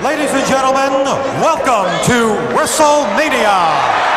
Ladies and gentlemen, welcome to WrestleMania.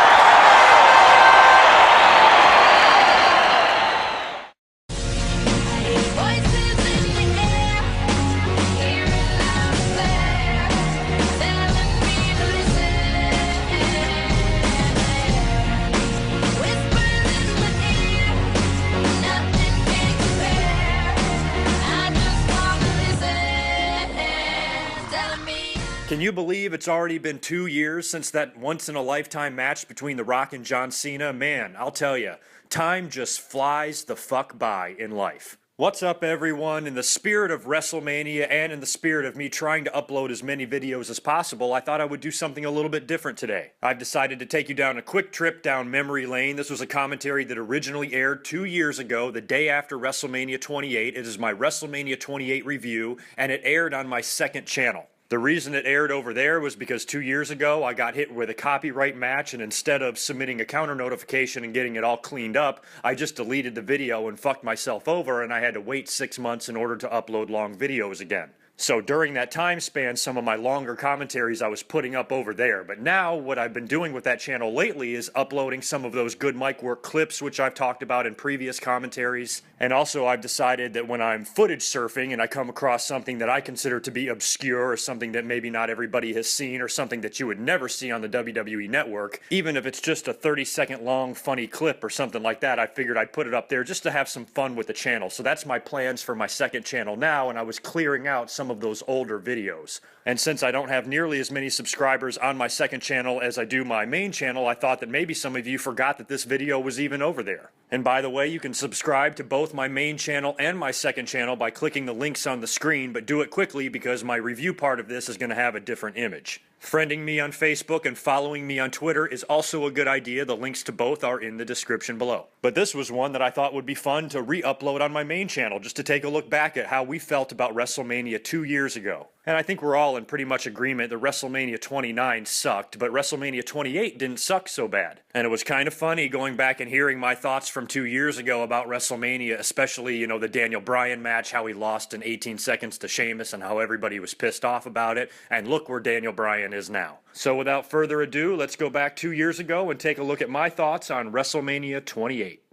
Can you believe it's already been 2 years since that once-in-a-lifetime match between The Rock and John Cena? Man, I'll tell you, time just flies the fuck by in life. What's up, everyone? In the spirit of WrestleMania and in the spirit of me trying to upload as many videos as possible, I thought I would do something a little bit different today. I've decided to take you down a quick trip down memory lane. This was a commentary that originally aired 2 years ago, the day after WrestleMania 28. It is my WrestleMania 28 review, and it aired on my second channel. The reason it aired over there was because 2 years ago I got hit with a copyright match, and instead of submitting a counter notification and getting it all cleaned up, I just deleted the video and fucked myself over, and I had to wait 6 months in order to upload long videos again. So during that time span, some of my longer commentaries I was putting up over there. But now what I've been doing with that channel lately is uploading some of those good mic work clips, which I've talked about in previous commentaries. And also I've decided that when I'm footage surfing and I come across something that I consider to be obscure or something that maybe not everybody has seen or something that you would never see on the WWE Network, even if it's just a 30-second long funny clip or something like that, I figured I'd put it up there just to have some fun with the channel. So that's my plans for my second channel now, and I was clearing out some of those older videos. And since I don't have nearly as many subscribers on my second channel as I do my main channel, I thought that maybe some of you forgot that this video was even over there. And by the way, you can subscribe to both my main channel and my second channel by clicking the links on the screen, but do it quickly because my review part of this is going to have a different image. Friending me on Facebook and following me on Twitter is also a good idea. The links to both are in the description below. But this was one that I thought would be fun to re-upload on my main channel, just to take a look back at how we felt about WrestleMania 2 years ago. And I think we're all in pretty much agreement that WrestleMania 29 sucked, but WrestleMania 28 didn't suck so bad. And it was kind of funny going back and hearing my thoughts from 2 years ago about WrestleMania, especially, you know, the Daniel Bryan match, how he lost in 18 seconds to Sheamus and how everybody was pissed off about it. And look where Daniel Bryan is now. So without further ado, let's go back 2 years ago and take a look at my thoughts on WrestleMania 28.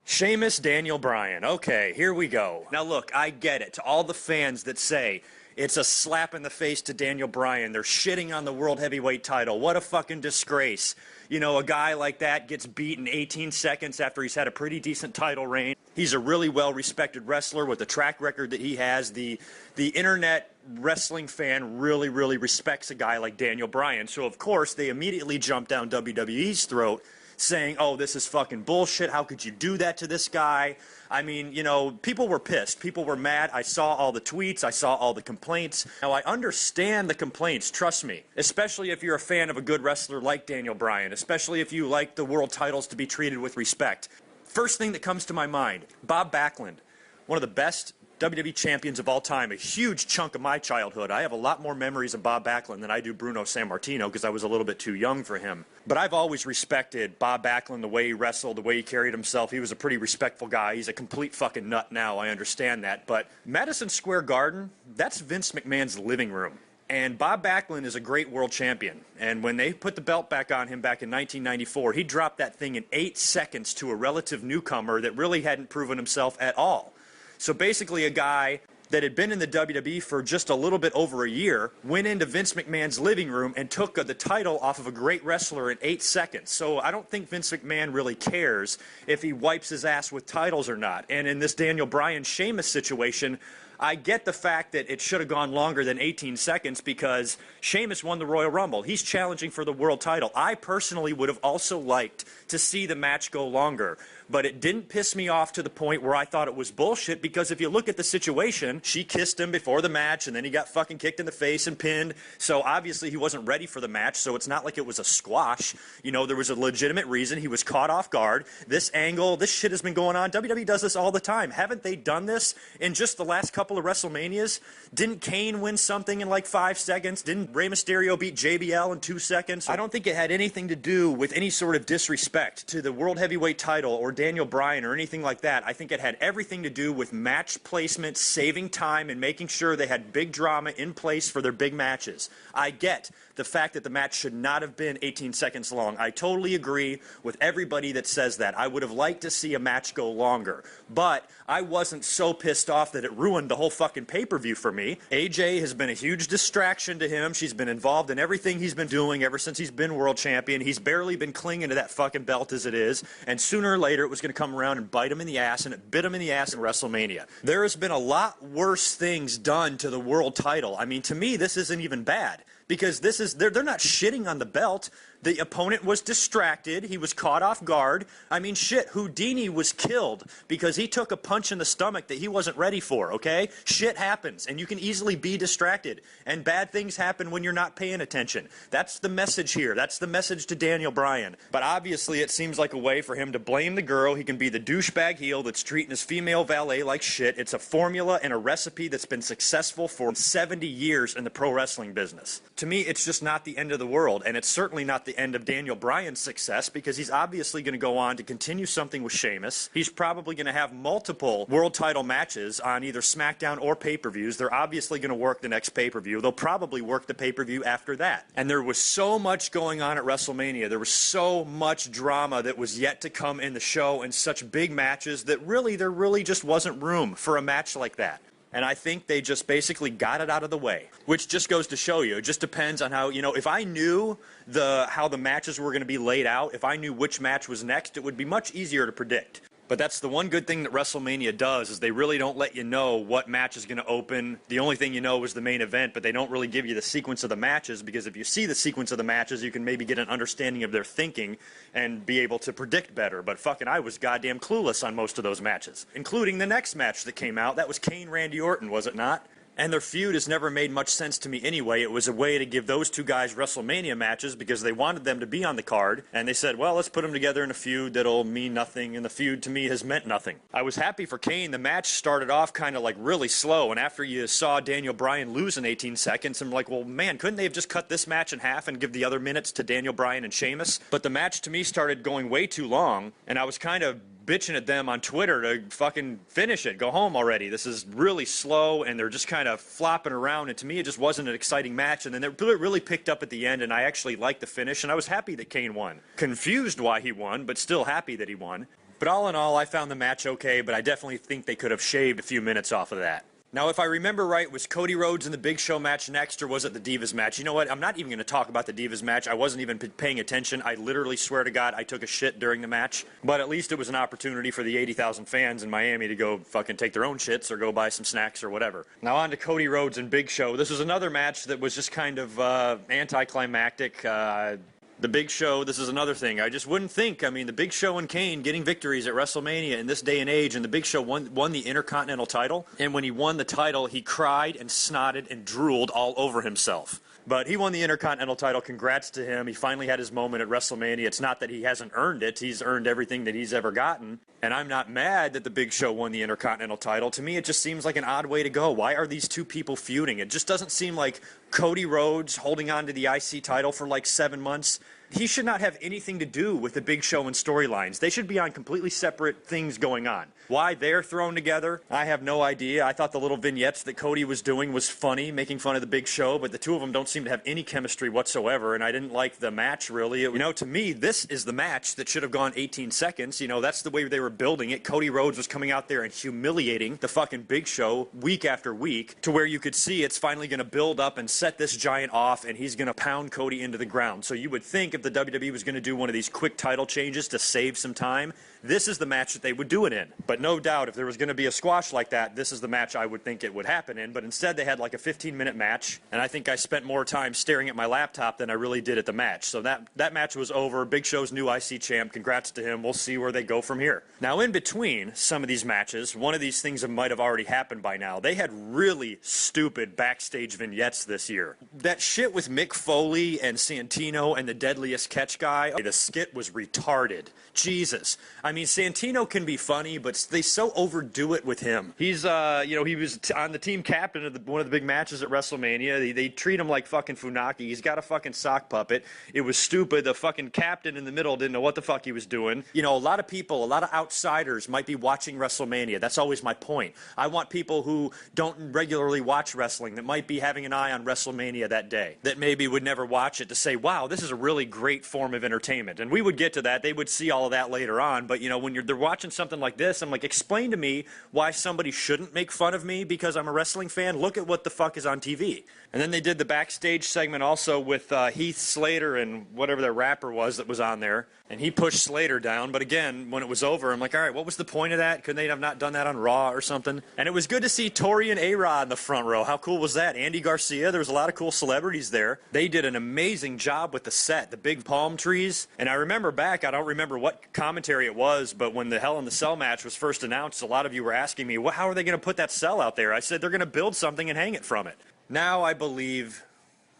Sheamus, Daniel Bryan. Okay, here we go. Now look, I get it. To all the fans that say it's a slap in the face to Daniel Bryan, they're shitting on the World Heavyweight title. What a fucking disgrace. You know, a guy like that gets beat in 18 seconds after he's had a pretty decent title reign. He's a really well-respected wrestler with the track record that he has. The internet wrestling fan really, really respects a guy like Daniel Bryan. So, of course, they immediately jump down WWE's throat saying, oh, this is fucking bullshit. How could you do that to this guy? I mean, you know, people were pissed. People were mad. I saw all the tweets. I saw all the complaints. Now, I understand the complaints, trust me, especially if you're a fan of a good wrestler like Daniel Bryan, especially if you like the world titles to be treated with respect. First thing that comes to my mind, Bob Backlund, one of the best WWE champions of all time, a huge chunk of my childhood. I have a lot more memories of Bob Backlund than I do Bruno Sammartino because I was a little bit too young for him. But I've always respected Bob Backlund, the way he wrestled, the way he carried himself. He was a pretty respectful guy. He's a complete fucking nut now, I understand that. But Madison Square Garden, that's Vince McMahon's living room. And Bob Backlund is a great world champion. And when they put the belt back on him back in 1994, he dropped that thing in 8 seconds to a relative newcomer that really hadn't proven himself at all. So basically a guy that had been in the WWE for just a little bit over a year went into Vince McMahon's living room and took the title off of a great wrestler in 8 seconds. So I don't think Vince McMahon really cares if he wipes his ass with titles or not. And in this Daniel Bryan Sheamus situation, I get the fact that it should have gone longer than 18 seconds because Sheamus won the Royal Rumble. He's challenging for the world title. I personally would have also liked to see the match go longer, but it didn't piss me off to the point where I thought it was bullshit because if you look at the situation, she kissed him before the match and then he got fucking kicked in the face and pinned. So obviously he wasn't ready for the match, so it's not like it was a squash. You know, there was a legitimate reason. He was caught off guard. This angle, this shit has been going on. WWE does this all the time. Haven't they done this in just the last couple couple of WrestleManias? Didn't Kane win something in like 5 seconds? Didn't Rey Mysterio beat JBL in 2 seconds? I don't think it had anything to do with any sort of disrespect to the World Heavyweight title or Daniel Bryan or anything like that. I think it had everything to do with match placement, saving time, and making sure they had big drama in place for their big matches. I get the fact that the match should not have been 18 seconds long. I totally agree with everybody that says that. I would have liked to see a match go longer, but I wasn't so pissed off that it ruined the whole fucking pay-per-view for me. AJ has been a huge distraction to him. She's been involved in everything he's been doing ever since he's been world champion. He's barely been clinging to that fucking belt as it is, and sooner or later it was going to come around and bite him in the ass, and it bit him in the ass in WrestleMania. There has been a lot worse things done to the world title. I mean, to me, this isn't even bad, because this is, they're not shitting on the belt. The opponent was distracted. He was caught off guard. I mean, shit, Houdini was killed because he took a punch in the stomach that he wasn't ready for, okay? Shit happens, and you can easily be distracted, and bad things happen when you're not paying attention. That's the message here. That's the message to Daniel Bryan. But obviously, it seems like a way for him to blame the girl. He can be the douchebag heel that's treating his female valet like shit. It's a formula and a recipe that's been successful for 70 years in the pro wrestling business. To me, it's just not the end of the world, and it's certainly not the end of Daniel Bryan's success, because he's obviously going to go on to continue something with Sheamus. He's probably going to have multiple world title matches on either SmackDown or pay-per-views. They're obviously going to work the next pay-per-view. They'll probably work the pay-per-view after that. And there was so much going on at WrestleMania. There was so much drama that was yet to come in the show, and such big matches that there really just wasn't room for a match like that. And I think they just basically got it out of the way, which just goes to show you, it just depends on how, if I knew how the matches were going to be laid out, if I knew which match was next, it would be much easier to predict. But that's the one good thing that WrestleMania does, is they really don't let you know what match is going to open. The only thing you know is the main event, but they don't really give you the sequence of the matches, because if you see the sequence of the matches, you can maybe get an understanding of their thinking and be able to predict better. But fucking I was goddamn clueless on most of those matches, including the next match that came out. That was Kane, Randy Orton, was it not? And their feud has never made much sense to me anyway. It was a way to give those two guys WrestleMania matches because they wanted them to be on the card. And they said, well, let's put them together in a feud that'll mean nothing. And the feud to me has meant nothing. I was happy for Kane. The match started off kind of like really slow. And after you saw Daniel Bryan lose in 18 seconds, I'm like, well, man, couldn't they have just cut this match in half and give the other minutes to Daniel Bryan and Sheamus? But the match to me started going way too long. And I was kind of bitching at them on Twitter to fucking finish it, go home already. This is really slow, and they're just kind of flopping around, and to me it just wasn't an exciting match. And then it really picked up at the end, and I actually liked the finish, and I was happy that Kane won. Confused why he won, but still happy that he won. But all in all, I found the match okay, but I definitely think they could have shaved a few minutes off of that. Now, if I remember right, was Cody Rhodes in the Big Show match next, or was it the Divas match? You know what? I'm not even going to talk about the Divas match. I wasn't even paying attention. I literally swear to God I took a shit during the match. But at least it was an opportunity for the 80,000 fans in Miami to go fucking take their own shits or go buy some snacks or whatever. Now on to Cody Rhodes and Big Show. This was another match that was just kind of anticlimactic. The Big Show, this is another thing. I just wouldn't think. I mean, the Big Show and Kane getting victories at WrestleMania in this day and age, and the Big Show won the Intercontinental title. And when he won the title, he cried and snotted and drooled all over himself. But he won the Intercontinental title. Congrats to him. He finally had his moment at WrestleMania. It's not that he hasn't earned it. He's earned everything that he's ever gotten. And I'm not mad that the Big Show won the Intercontinental title. To me, it just seems like an odd way to go. Why are these two people feuding? It just doesn't seem like Cody Rhodes holding on to the IC title for like 7 months. He should not have anything to do with the Big Show and storylines. They should be on completely separate things going on. Why they're thrown together, I have no idea. I thought the little vignettes that Cody was doing was funny, making fun of the Big Show, but the two of them don't seem to have any chemistry whatsoever, and I didn't like the match, really. To me, this is the match that should have gone 18 seconds. That's the way they were building it. Cody Rhodes was coming out there and humiliating the fucking Big Show week after week, to where you could see it's finally going to build up and set this giant off, and he's going to pound Cody into the ground. So you would think if the WWE was going to do one of these quick title changes to save some time, this is the match that they would do it in. But no doubt, if there was going to be a squash like that, this is the match I would think it would happen in. But instead, they had like a 15-minute match, and I think I spent more time staring at my laptop than I really did at the match. So that match was over. Big Show's new IC champ. Congrats to him. We'll see where they go from here. Now, in between some of these matches, one of these things might have already happened by now. They had really stupid backstage vignettes this year. That shit with Mick Foley and Santino and the Deadly deadliest catch guy. The skit was retarded. Jesus. I mean, Santino can be funny, but they so overdo it with him. He's, he was on the team captain of one of the big matches at WrestleMania. They treat him like fucking Funaki. He's got a fucking sock puppet. It was stupid. The fucking captain in the middle didn't know what the fuck he was doing. You know, a lot of people, a lot of outsiders might be watching WrestleMania. That's always my point. I want people who don't regularly watch wrestling, that might be having an eye on WrestleMania that day, that maybe would never watch it, to say, wow, this is a really great form of entertainment. And we would get to that. They would see all of that later on. But, you know, when they're watching something like this, I'm like, explain to me why somebody shouldn't make fun of me because I'm a wrestling fan. Look at what the fuck is on TV. And then they did the backstage segment also with Heath Slater and whatever the rapper was that was on there. And he pushed Slater down. But again, when it was over, I'm like, all right, what was the point of that? Couldn't they have not done that on Raw or something? And it was good to see Tori and A-Rod in the front row. How cool was that? Andy Garcia, there was a lot of cool celebrities there. They did an amazing job with the set, the big palm trees. And I remember back, I don't remember what commentary it was, but when the Hell in the Cell match was first announced, a lot of you were asking me, well, how are they going to put that cell out there? I said, they're going to build something and hang it from it. Now I believe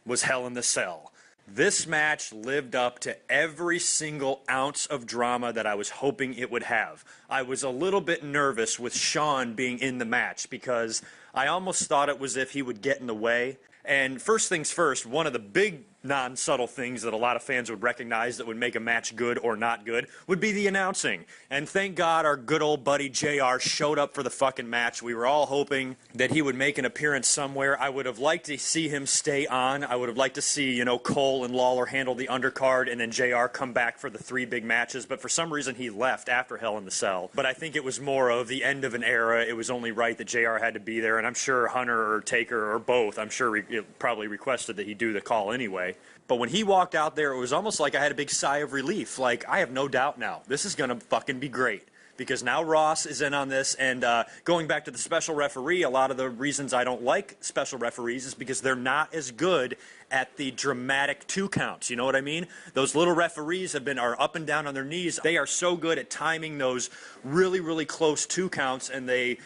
was Hell in the Cell. This match lived up to every single ounce of drama that I was hoping it would have. I was a little bit nervous with Shawn being in the match because I almost thought it was if he would get in the way. And first things first, one of the big non-subtle things that a lot of fans would recognize that would make a match good or not good would be the announcing. And thank God our good old buddy JR showed up for the fucking match. We were all hoping that he would make an appearance somewhere. I would have liked to see him stay on. I would have liked to see, Cole and Lawler handle the undercard and then JR come back for the 3 big matches. But for some reason he left after Hell in the Cell. But I think it was more of the end of an era. It was only right that JR had to be there. And I'm sure Hunter or Taker or both, I'm sure probably requested that he do the call anyway. But when he walked out there, it was almost like I had a big sigh of relief. Like, I have no doubt now. This is going to fucking be great. Because now Ross is in on this. And going back to the special referee, a lot of the reasons I don't like special referees is because they're not as good at the dramatic 2 counts. You know what I mean? Those little referees are up and down on their knees. They are so good at timing those really, really close 2 counts. And they,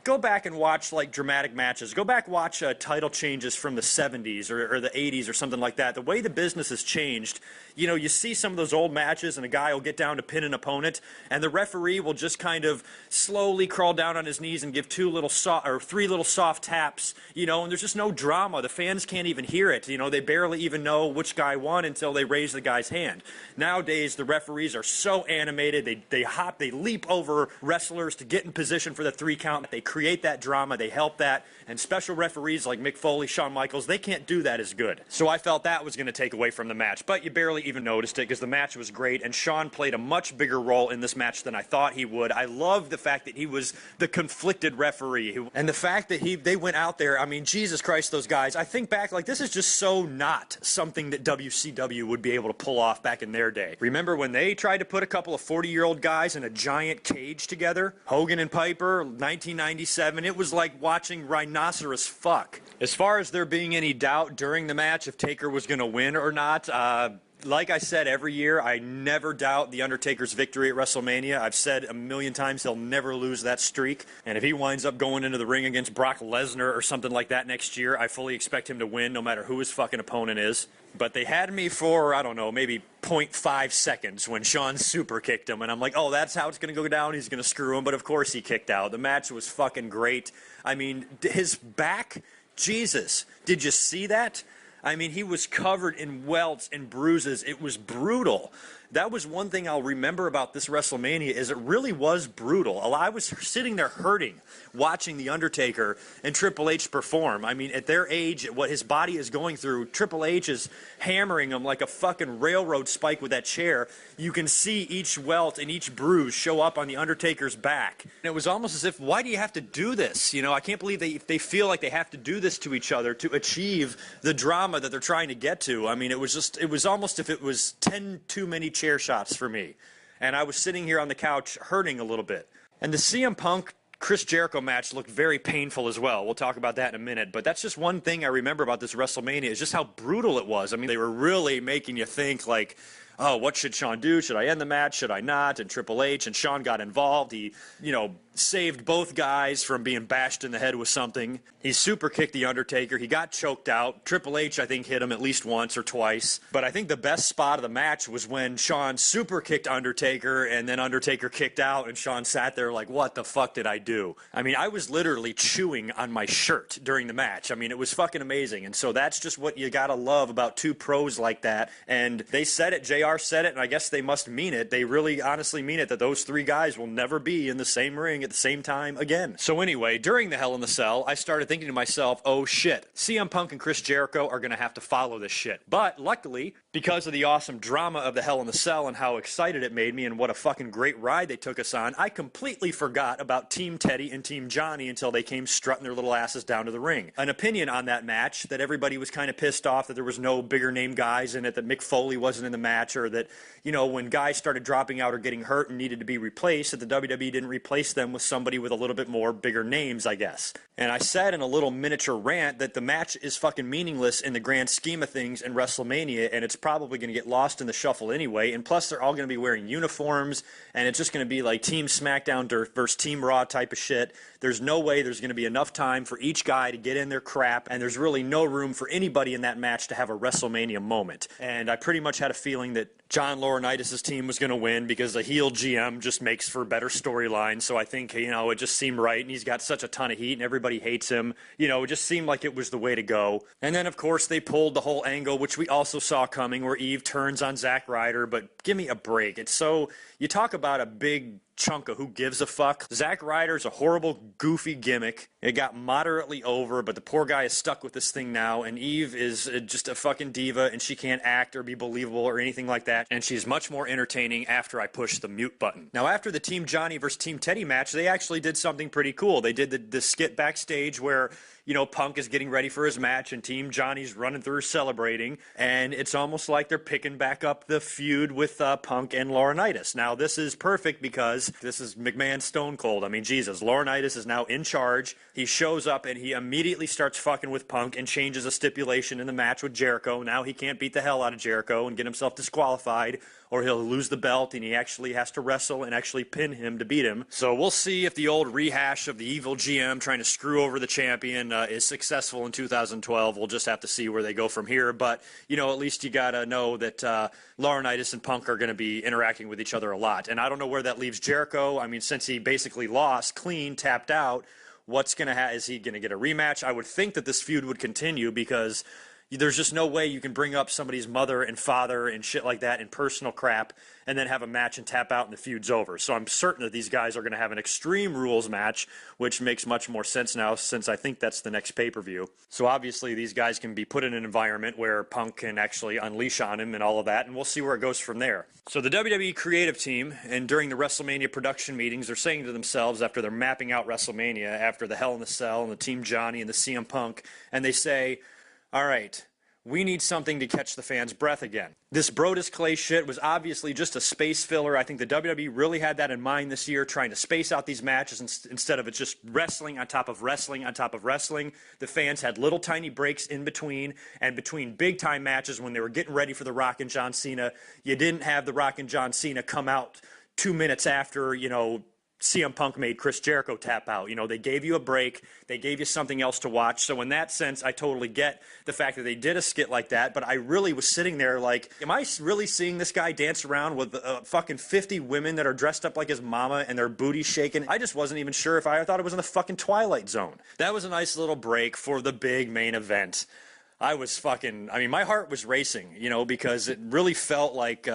go back and watch like dramatic matches. Go back, watch title changes from the 70s or the 80s or something like that. The way the business has changed, you see some of those old matches and a guy will get down to pin an opponent and the referee will just kind of slowly crawl down on his knees and give 3 little soft taps, and there's just no drama. The fans can't even hear it. They barely even know which guy won until they raise the guy's hand. Nowadays, the referees are so animated. They hop, they leap over wrestlers to get in position for the 3 count. They create that drama, they help that, and special referees like Mick Foley, Shawn Michaels, they can't do that as good. So I felt that was going to take away from the match, but you barely even noticed it because the match was great, and Shawn played a much bigger role in this match than I thought he would. I love the fact that he was the conflicted referee, and the fact that they went out there, I mean, Jesus Christ, those guys, I think back, like, this is just so not something that WCW would be able to pull off back in their day. Remember when they tried to put a couple of 40-year-old guys in a giant cage together? Hogan and Piper, 1997, it was like watching rhinoceros fuck. As far as there being any doubt during the match if Taker was going to win or not, like I said every year, I never doubt The Undertaker's victory at WrestleMania. I've said a million times he'll never lose that streak. And if he winds up going into the ring against Brock Lesnar or something like that next year, I fully expect him to win no matter who his fucking opponent is. But they had me for, I don't know, maybe 0.5 seconds when Shawn super kicked him. And I'm like, oh, that's how it's going to go down. He's going to screw him. But of course he kicked out. The match was fucking great. I mean, his back, Jesus, did you see that? I mean, he was covered in welts and bruises. It was brutal. That was one thing I'll remember about this WrestleMania is it really was brutal. I was sitting there hurting watching The Undertaker and Triple H perform. I mean, at their age, what his body is going through, Triple H is hammering him like a fucking railroad spike with that chair. You can see each welt and each bruise show up on The Undertaker's back. And it was almost as if, why do you have to do this? I can't believe they feel like they have to do this to each other to achieve the drama that they're trying to get to. I mean, it was almost if it was 10 too many chair shots for me. And I was sitting here on the couch hurting a little bit. And the CM Punk Chris Jericho match looked very painful as well. We'll talk about that in a minute. But that's just one thing I remember about this WrestleMania is just how brutal it was. I mean, they were really making you think like, oh, what should Shawn do? Should I end the match? Should I not? And Triple H and Shawn got involved. He, saved both guys from being bashed in the head with something. He super kicked The Undertaker. He got choked out. Triple H, I think, hit him at least once or twice. But I think the best spot of the match was when Shawn super kicked Undertaker, and then Undertaker kicked out, and Shawn sat there like, what the fuck did I do? I mean, I was literally chewing on my shirt during the match. I mean, it was fucking amazing. And so that's just what you gotta love about two pros like that. And they said it, JR said it, and I guess they must mean it. They really honestly mean it, that those three guys will never be in the same ring at the same time again. So anyway, during the Hell in the Cell, I started thinking to myself, oh shit, CM Punk and Chris Jericho are going to have to follow this shit. But luckily, because of the awesome drama of the Hell in the Cell and how excited it made me and what a fucking great ride they took us on, I completely forgot about Team Teddy and Team Johnny until they came strutting their little asses down to the ring. An opinion on that match, that everybody was kind of pissed off that there was no bigger name guys in it, that Mick Foley wasn't in the match, or that, when guys started dropping out or getting hurt and needed to be replaced, that the WWE didn't replace them with somebody with a little bit more bigger names, I guess. And I said in a little miniature rant that the match is fucking meaningless in the grand scheme of things in WrestleMania, and it's probably going to get lost in the shuffle anyway, and plus they're all going to be wearing uniforms, and it's just going to be like Team SmackDown versus Team Raw type of shit. There's no way there's going to be enough time for each guy to get in their crap, and there's really no room for anybody in that match to have a WrestleMania moment. And I pretty much had a feeling that John Laurinaitis' team was going to win because a heel GM just makes for better storylines, so I think, it just seemed right, and he's got such a ton of heat, and everybody hates him. It just seemed like it was the way to go. And then, of course, they pulled the whole angle, which we also saw coming, where Eve turns on Zack Ryder, but give me a break. It's so, you talk about a big chunk of who gives a fuck. Zack Ryder's a horrible, goofy gimmick. It got moderately over, but the poor guy is stuck with this thing now, and Eve is just a fucking diva, and she can't act or be believable or anything like that, and she's much more entertaining after I push the mute button. Now, after the Team Johnny versus Team Teddy match, they actually did something pretty cool. They did the skit backstage where, Punk is getting ready for his match, and Team Johnny's running through celebrating, and it's almost like they're picking back up the feud with Punk and Laurinaitis. Now, this is perfect because this is McMahon Stone Cold. I mean, Jesus, Laurinaitis is now in charge. He shows up, and he immediately starts fucking with Punk and changes a stipulation in the match with Jericho. Now he can't beat the hell out of Jericho and get himself disqualified, or he'll lose the belt, and he actually has to wrestle and actually pin him to beat him. So we'll see if the old rehash of the evil GM trying to screw over the champion is successful in 2012. We'll just have to see where they go from here. But, at least you got to know that Laurinaitis and Punk are going to be interacting with each other a lot. And I don't know where that leaves Jericho. I mean, since he basically lost, clean, tapped out, is he going to get a rematch? I would think that this feud would continue because there's just no way you can bring up somebody's mother and father and shit like that in personal crap and then have a match and tap out and the feud's over. So I'm certain that these guys are going to have an Extreme Rules match, which makes much more sense now since I think that's the next pay-per-view. So obviously these guys can be put in an environment where Punk can actually unleash on him and all of that, and we'll see where it goes from there. So the WWE creative team, and during the WrestleMania production meetings, they're saying to themselves after they're mapping out WrestleMania, after the Hell in the Cell and the Team Johnny and the CM Punk, and they say, all right, we need something to catch the fans' breath again. This Brodus Clay shit was obviously just a space filler. I think the WWE really had that in mind this year, trying to space out these matches instead of it's just wrestling on top of wrestling on top of wrestling. The fans had little tiny breaks in between, and between big-time matches when they were getting ready for The Rock and John Cena, you didn't have The Rock and John Cena come out 2 minutes after, CM Punk made Chris Jericho tap out. They gave you a break. They gave you something else to watch. So in that sense, I totally get the fact that they did a skit like that. But I really was sitting there like, am I really seeing this guy dance around with fucking 50 women that are dressed up like his mama and their booty shaking? I just wasn't even sure if I thought it was in the fucking Twilight Zone. That was a nice little break for the big main event. My heart was racing, because it really felt like...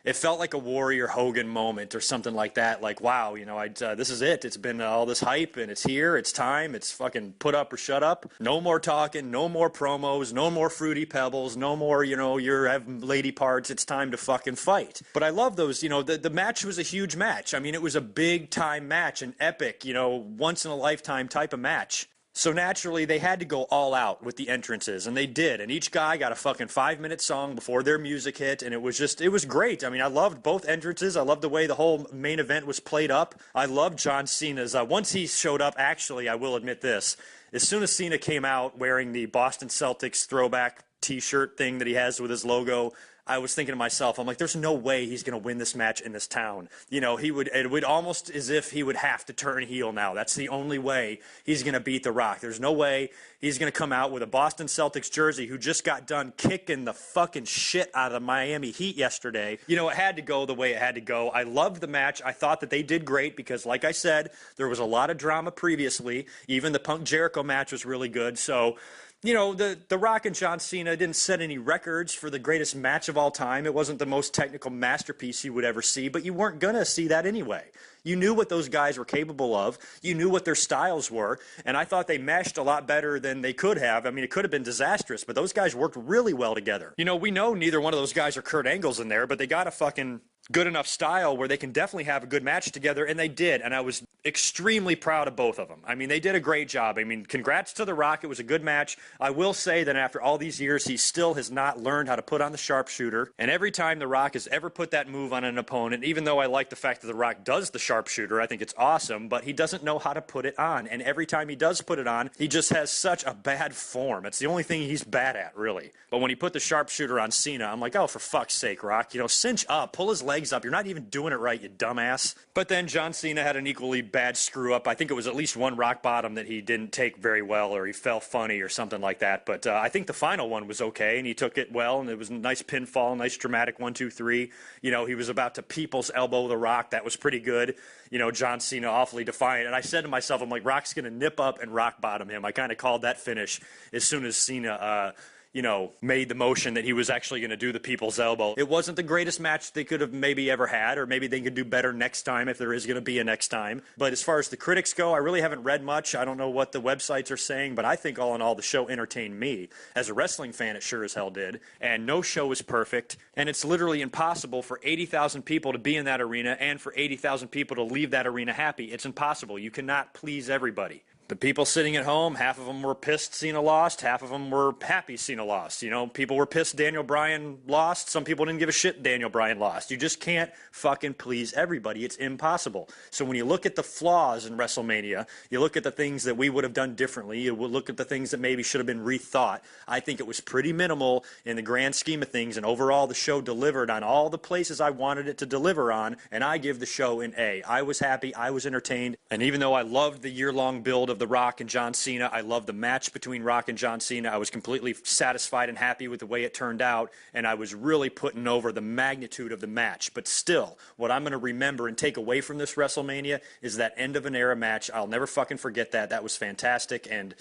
It felt like a Warrior Hogan moment or something like that. Like, wow, this is it. It's been all this hype, and it's here. It's time. It's fucking put up or shut up. No more talking. No more promos. No more Fruity Pebbles. No more, you have lady parts. It's time to fucking fight. But I love those, the match was a huge match. I mean, it was a big-time match, an epic, once-in-a-lifetime type of match. So naturally, they had to go all out with the entrances, and they did. And each guy got a fucking 5-minute song before their music hit, and it was great. I mean, I loved both entrances. I loved the way the whole main event was played up. I loved John Cena's. Once he showed up, actually, I will admit this. As soon as Cena came out wearing the Boston Celtics throwback T-shirt thing that he has with his logo, I was thinking to myself, I'm like, there's no way he's going to win this match in this town. You know, it would almost as if he would have to turn heel now. That's the only way he's going to beat The Rock. There's no way he's going to come out with a Boston Celtics jersey who just got done kicking the fucking shit out of the Miami Heat yesterday. You know, it had to go the way it had to go. I loved the match. I thought that they did great because, like I said, there was a lot of drama previously. Even the Punk Jericho match was really good. So, you know, the Rock and John Cena didn't set any records for the greatest match of all time. It wasn't the most technical masterpiece you would ever see, but you weren't going to see that anyway. You knew what those guys were capable of. You knew what their styles were, and I thought they meshed a lot better than they could have. I mean, it could have been disastrous, but those guys worked really well together. You know, we know neither one of those guys are Kurt Angle's in there, but they got a fucking good enough style where they can definitely have a good match together, and they did, and I was extremely proud of both of them. I mean, they did a great job. I mean, congrats to The Rock. It was a good match. I will say that after all these years, he still has not learned how to put on the sharpshooter, and every time The Rock has ever put that move on an opponent, even though I like the fact that The Rock does the sharpshooter, I think it's awesome, but he doesn't know how to put it on, and every time he does put it on, he just has such a bad form. It's the only thing he's bad at, really. But when he put the sharpshooter on Cena, I'm like, oh, for fuck's sake, Rock, you know, cinch up, pull his legs up. You're not even doing it right, you dumbass. But then John Cena had an equally bad screw up. I think it was at least one rock bottom that he didn't take very well, or he fell funny or something like that. But I think the final one was okay, and he took it well, and it was a nice pinfall, nice dramatic 1, 2, 3. You know, he was about to people's elbow The Rock. That was pretty good. You know, John Cena awfully defiant. And I said to myself, I'm like, Rock's going to nip up and rock bottom him. I kind of called that finish as soon as Cena you know, made the motion that he was actually going to do the people's elbow. It wasn't the greatest match they could have maybe ever had, or maybe they could do better next time if there is going to be a next time. But as far as the critics go, I really haven't read much. I don't know what the websites are saying, but I think all in all, the show entertained me. As a wrestling fan, it sure as hell did. And no show is perfect, and it's literally impossible for 80,000 people to be in that arena and for 80,000 people to leave that arena happy. It's impossible. You cannot please everybody. The people sitting at home, half of them were pissed Cena lost, half of them were happy Cena lost. You know, people were pissed Daniel Bryan lost. Some people didn't give a shit Daniel Bryan lost. You just can't fucking please everybody. It's impossible. So when you look at the flaws in WrestleMania, you look at the things that we would have done differently, you would look at the things that maybe should have been rethought. I think it was pretty minimal in the grand scheme of things, and overall the show delivered on all the places I wanted it to deliver on, and I give the show an A. I was happy, I was entertained, and even though I loved the year-long build of The Rock and John Cena, I loved the match between Rock and John Cena. I was completely satisfied and happy with the way it turned out, and I was really putting over the magnitude of the match. But still, what I'm going to remember and take away from this WrestleMania is that end of an era match. I'll never fucking forget that. That was fantastic, and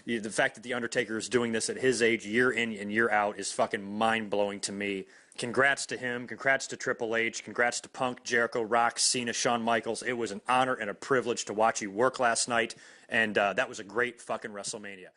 the fact that The Undertaker is doing this at his age year in and year out is fucking mind-blowing to me. Congrats to him. Congrats to Triple H. Congrats to Punk, Jericho, Rock, Cena, Shawn Michaels. It was an honor and a privilege to watch you work last night, and that was a great fucking WrestleMania.